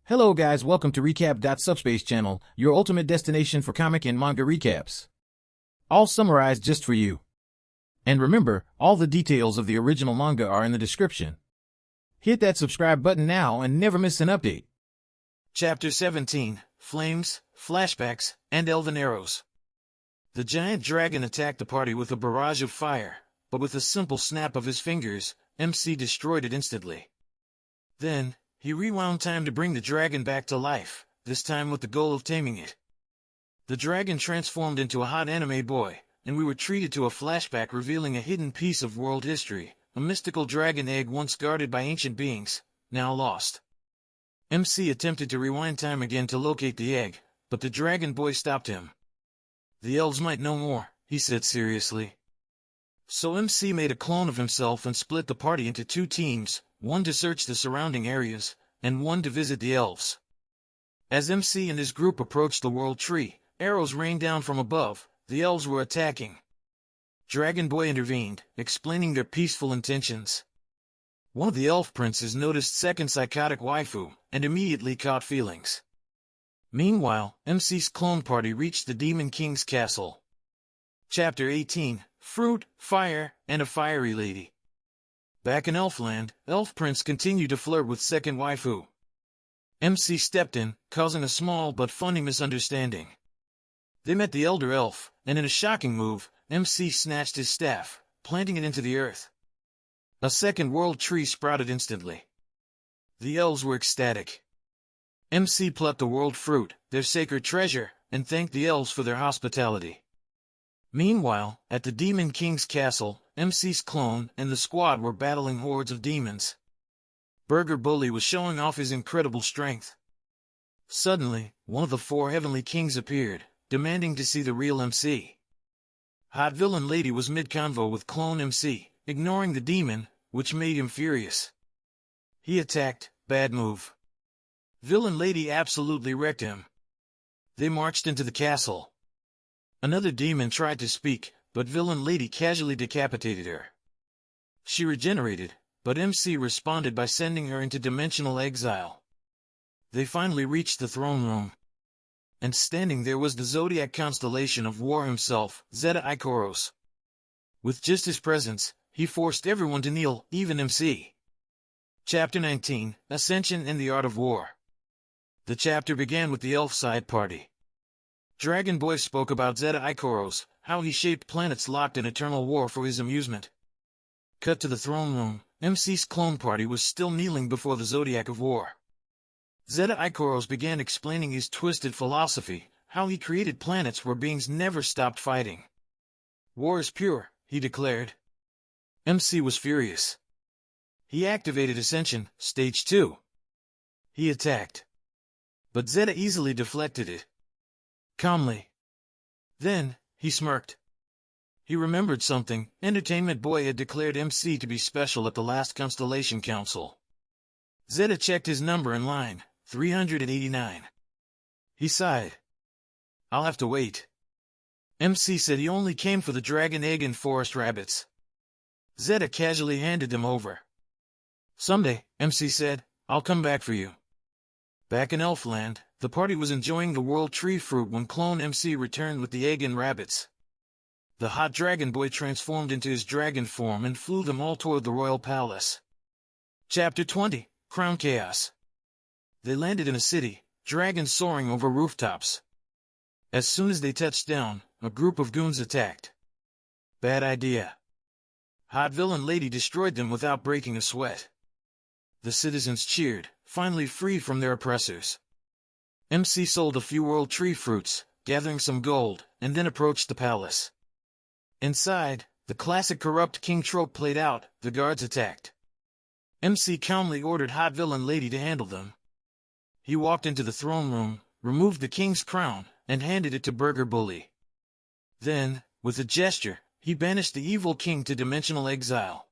Hello guys, welcome to Recap.SubSpace channel, your ultimate destination for comic and manga recaps. All summarized just for you. And remember, all the details of the original manga are in the description. Hit that subscribe button now and never miss an update. Chapter 17, Flames, Flashbacks, and Elven Arrows. The giant dragon attacked the party with a barrage of fire, but with a simple snap of his fingers, MC destroyed it instantly. Then, he rewound time to bring the dragon back to life, this time with the goal of taming it. The dragon transformed into a hot anime boy, and we were treated to a flashback revealing a hidden piece of world history, a mystical dragon egg once guarded by ancient beings, now lost. MC attempted to rewind time again to locate the egg, but the dragon boy stopped him. The elves might know more, he said seriously. So MC made a clone of himself and split the party into two teams, one to search the surrounding areas, and one to visit the elves. As MC and his group approached the world tree, arrows rained down from above. The elves were attacking. Dragon Boy intervened, explaining their peaceful intentions. One of the elf princes noticed second psychotic waifu, and immediately caught feelings. Meanwhile, MC's clone party reached the Demon King's castle. Chapter 18, Fruit, Fire, and a Fiery Lady. Back in Elfland, Elf Prince continued to flirt with second waifu. MC stepped in, causing a small but funny misunderstanding. They met the Elder Elf, and in a shocking move, MC snatched his staff, planting it into the earth. A second world tree sprouted instantly. The elves were ecstatic. MC plucked the world fruit, their sacred treasure, and thanked the elves for their hospitality. Meanwhile, at the Demon King's castle, MC's clone and the squad were battling hordes of demons. Burger Bully was showing off his incredible strength. Suddenly, one of the four heavenly kings appeared, demanding to see the real MC. Hot Villain Lady was mid-convo with clone MC, ignoring the demon, which made him furious. He attacked, bad move. Villain Lady absolutely wrecked him. They marched into the castle. Another demon tried to speak, but Villain Lady casually decapitated her. She regenerated, but MC responded by sending her into dimensional exile. They finally reached the throne room. And standing there was the zodiac constellation of War himself, Zeta Ikoros. With just his presence, he forced everyone to kneel, even MC. Chapter 19, Ascension and the Art of War. The chapter began with the elf side party. Dragon Boy spoke about Zeta Ikoros, how he shaped planets locked in eternal war for his amusement. Cut to the throne room, MC's clone party was still kneeling before the Zodiac of War. Zeta Ikoros began explaining his twisted philosophy, how he created planets where beings never stopped fighting. War is pure, he declared. MC was furious. He activated Ascension, Stage 2. He attacked. But Zeta easily deflected it. Calmly. Then, he smirked. He remembered something. Entertainment Boy had declared MC to be special at the last Constellation Council. Zeta checked his number in line, 389. He sighed. I'll have to wait. MC said he only came for the dragon egg and forest rabbits. Zeta casually handed them over. Someday, MC said, I'll come back for you. Back in Elfland, the party was enjoying the world tree fruit when clone MC returned with the egg and rabbits. The hot dragon boy transformed into his dragon form and flew them all toward the royal palace. Chapter 20, Crown Chaos. They landed in a city, dragons soaring over rooftops. As soon as they touched down, a group of goons attacked. Bad idea. Hot Villain Lady destroyed them without breaking a sweat. The citizens cheered, finally free from their oppressors. MC sold a few world tree fruits, gathering some gold, and then approached the palace. Inside, the classic corrupt king trope played out. The guards attacked. MC calmly ordered Hot Villain Lady to handle them. He walked into the throne room, removed the king's crown, and handed it to Burger Bully. Then, with a gesture, he banished the evil king to dimensional exile.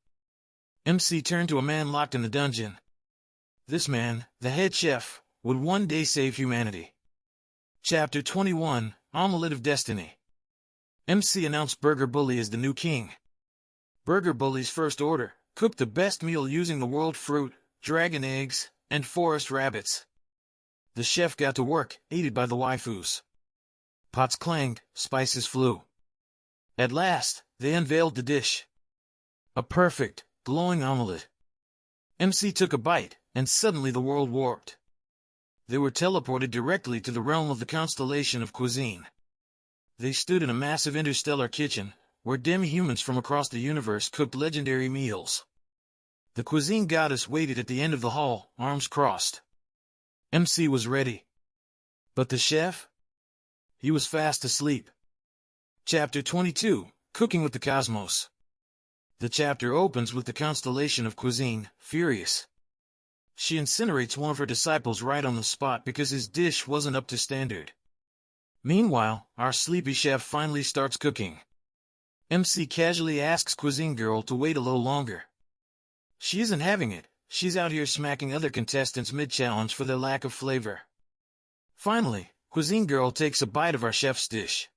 MC turned to a man locked in the dungeon. This man, the head chef, would one day save humanity. Chapter 21, Omelette of Destiny. MC announced Burger Bully as the new king. Burger Bully's first order, cook the best meal using the world fruit, dragon eggs, and forest rabbits. The chef got to work, aided by the waifus. Pots clanged, spices flew. At last, they unveiled the dish. A perfect, glowing omelette. MC took a bite, and suddenly the world warped. They were teleported directly to the realm of the constellation of cuisine. They stood in a massive interstellar kitchen, where demi-humans from across the universe cooked legendary meals. The cuisine goddess waited at the end of the hall, arms crossed. MC was ready. But the chef? He was fast asleep. Chapter 22, Cooking with the Cosmos. The chapter opens with the constellation of cuisine, furious. She incinerates one of her disciples right on the spot because his dish wasn't up to standard. Meanwhile, our sleepy chef finally starts cooking. MC casually asks Cuisine Girl to wait a little longer. She isn't having it. She's out here smacking other contestants mid-challenge for their lack of flavor. Finally, Cuisine Girl takes a bite of our chef's dish.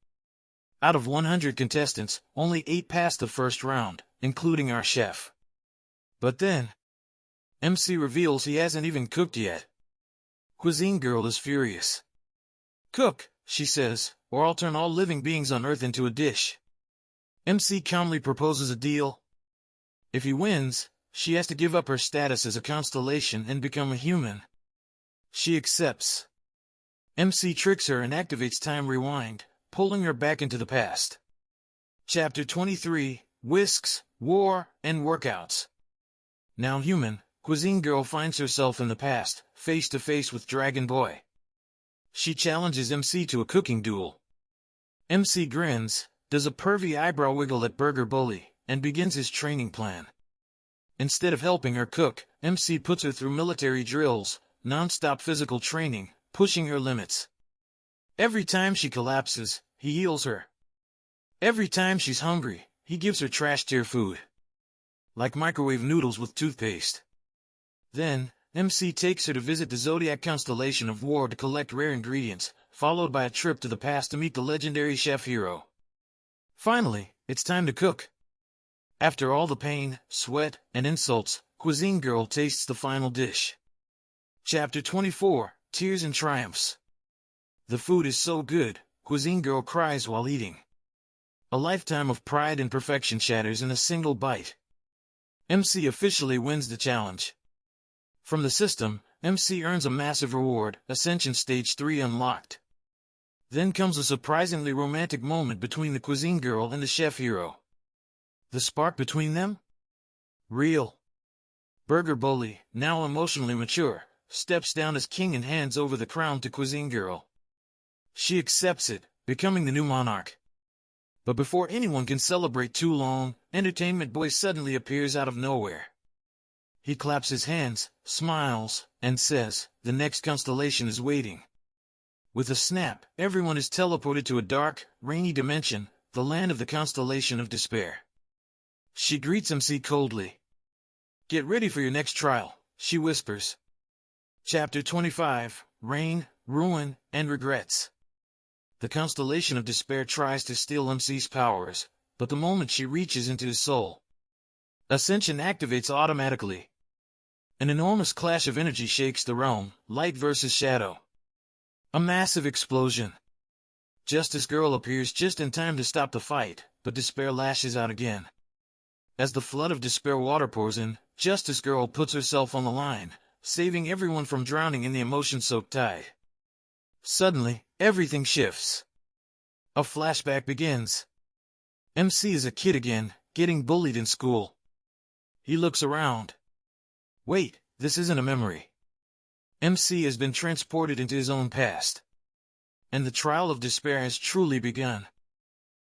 Out of 100 contestants, only 8 passed the first round, including our chef. But then, MC reveals he hasn't even cooked yet. Cuisine Girl is furious. "Cook," she says, "or I'll turn all living beings on Earth into a dish." MC calmly proposes a deal. If he wins, she has to give up her status as a constellation and become a human. She accepts. MC tricks her and activates Time Rewind, pulling her back into the past. Chapter 23, Whisks, War, and Workouts. Now human, Cuisine Girl finds herself in the past, face to face with Dragon Boy. She challenges MC to a cooking duel. MC grins, does a pervy eyebrow wiggle at Burger Bully, and begins his training plan. Instead of helping her cook, MC puts her through military drills, non-stop physical training, pushing her limits. Every time she collapses, he heals her. Every time she's hungry, he gives her trash-tier food. Like microwave noodles with toothpaste. Then, MC takes her to visit the zodiac constellation of War to collect rare ingredients, followed by a trip to the past to meet the legendary chef hero. Finally, it's time to cook. After all the pain, sweat, and insults, Cuisine Girl tastes the final dish. Chapter 24, Tears and Triumphs. The food is so good, Cuisine Girl cries while eating. A lifetime of pride and perfection shatters in a single bite. MC officially wins the challenge. From the system, MC earns a massive reward, Ascension Stage 3 unlocked. Then comes a surprisingly romantic moment between the Cuisine Girl and the chef hero. The spark between them? Real. Burger Bully, now emotionally mature, steps down as king and hands over the crown to Cuisine Girl. She accepts it, becoming the new monarch. But before anyone can celebrate too long, Entertainment Boy suddenly appears out of nowhere. He claps his hands, smiles, and says, the next constellation is waiting. With a snap, everyone is teleported to a dark, rainy dimension, the land of the constellation of despair. She greets MC coldly. "Get ready for your next trial," she whispers. Chapter 25, Rain, Ruin, and Regrets. The constellation of despair tries to steal MC's powers, but the moment she reaches into his soul, Ascension activates automatically. An enormous clash of energy shakes the realm, light versus shadow. A massive explosion. Justice Girl appears just in time to stop the fight, but despair lashes out again. As the flood of despair water pours in, Justice Girl puts herself on the line, saving everyone from drowning in the emotion-soaked tide. Suddenly, everything shifts. A flashback begins. MC is a kid again, getting bullied in school. He looks around. Wait, this isn't a memory. MC has been transported into his own past. And the trial of despair has truly begun.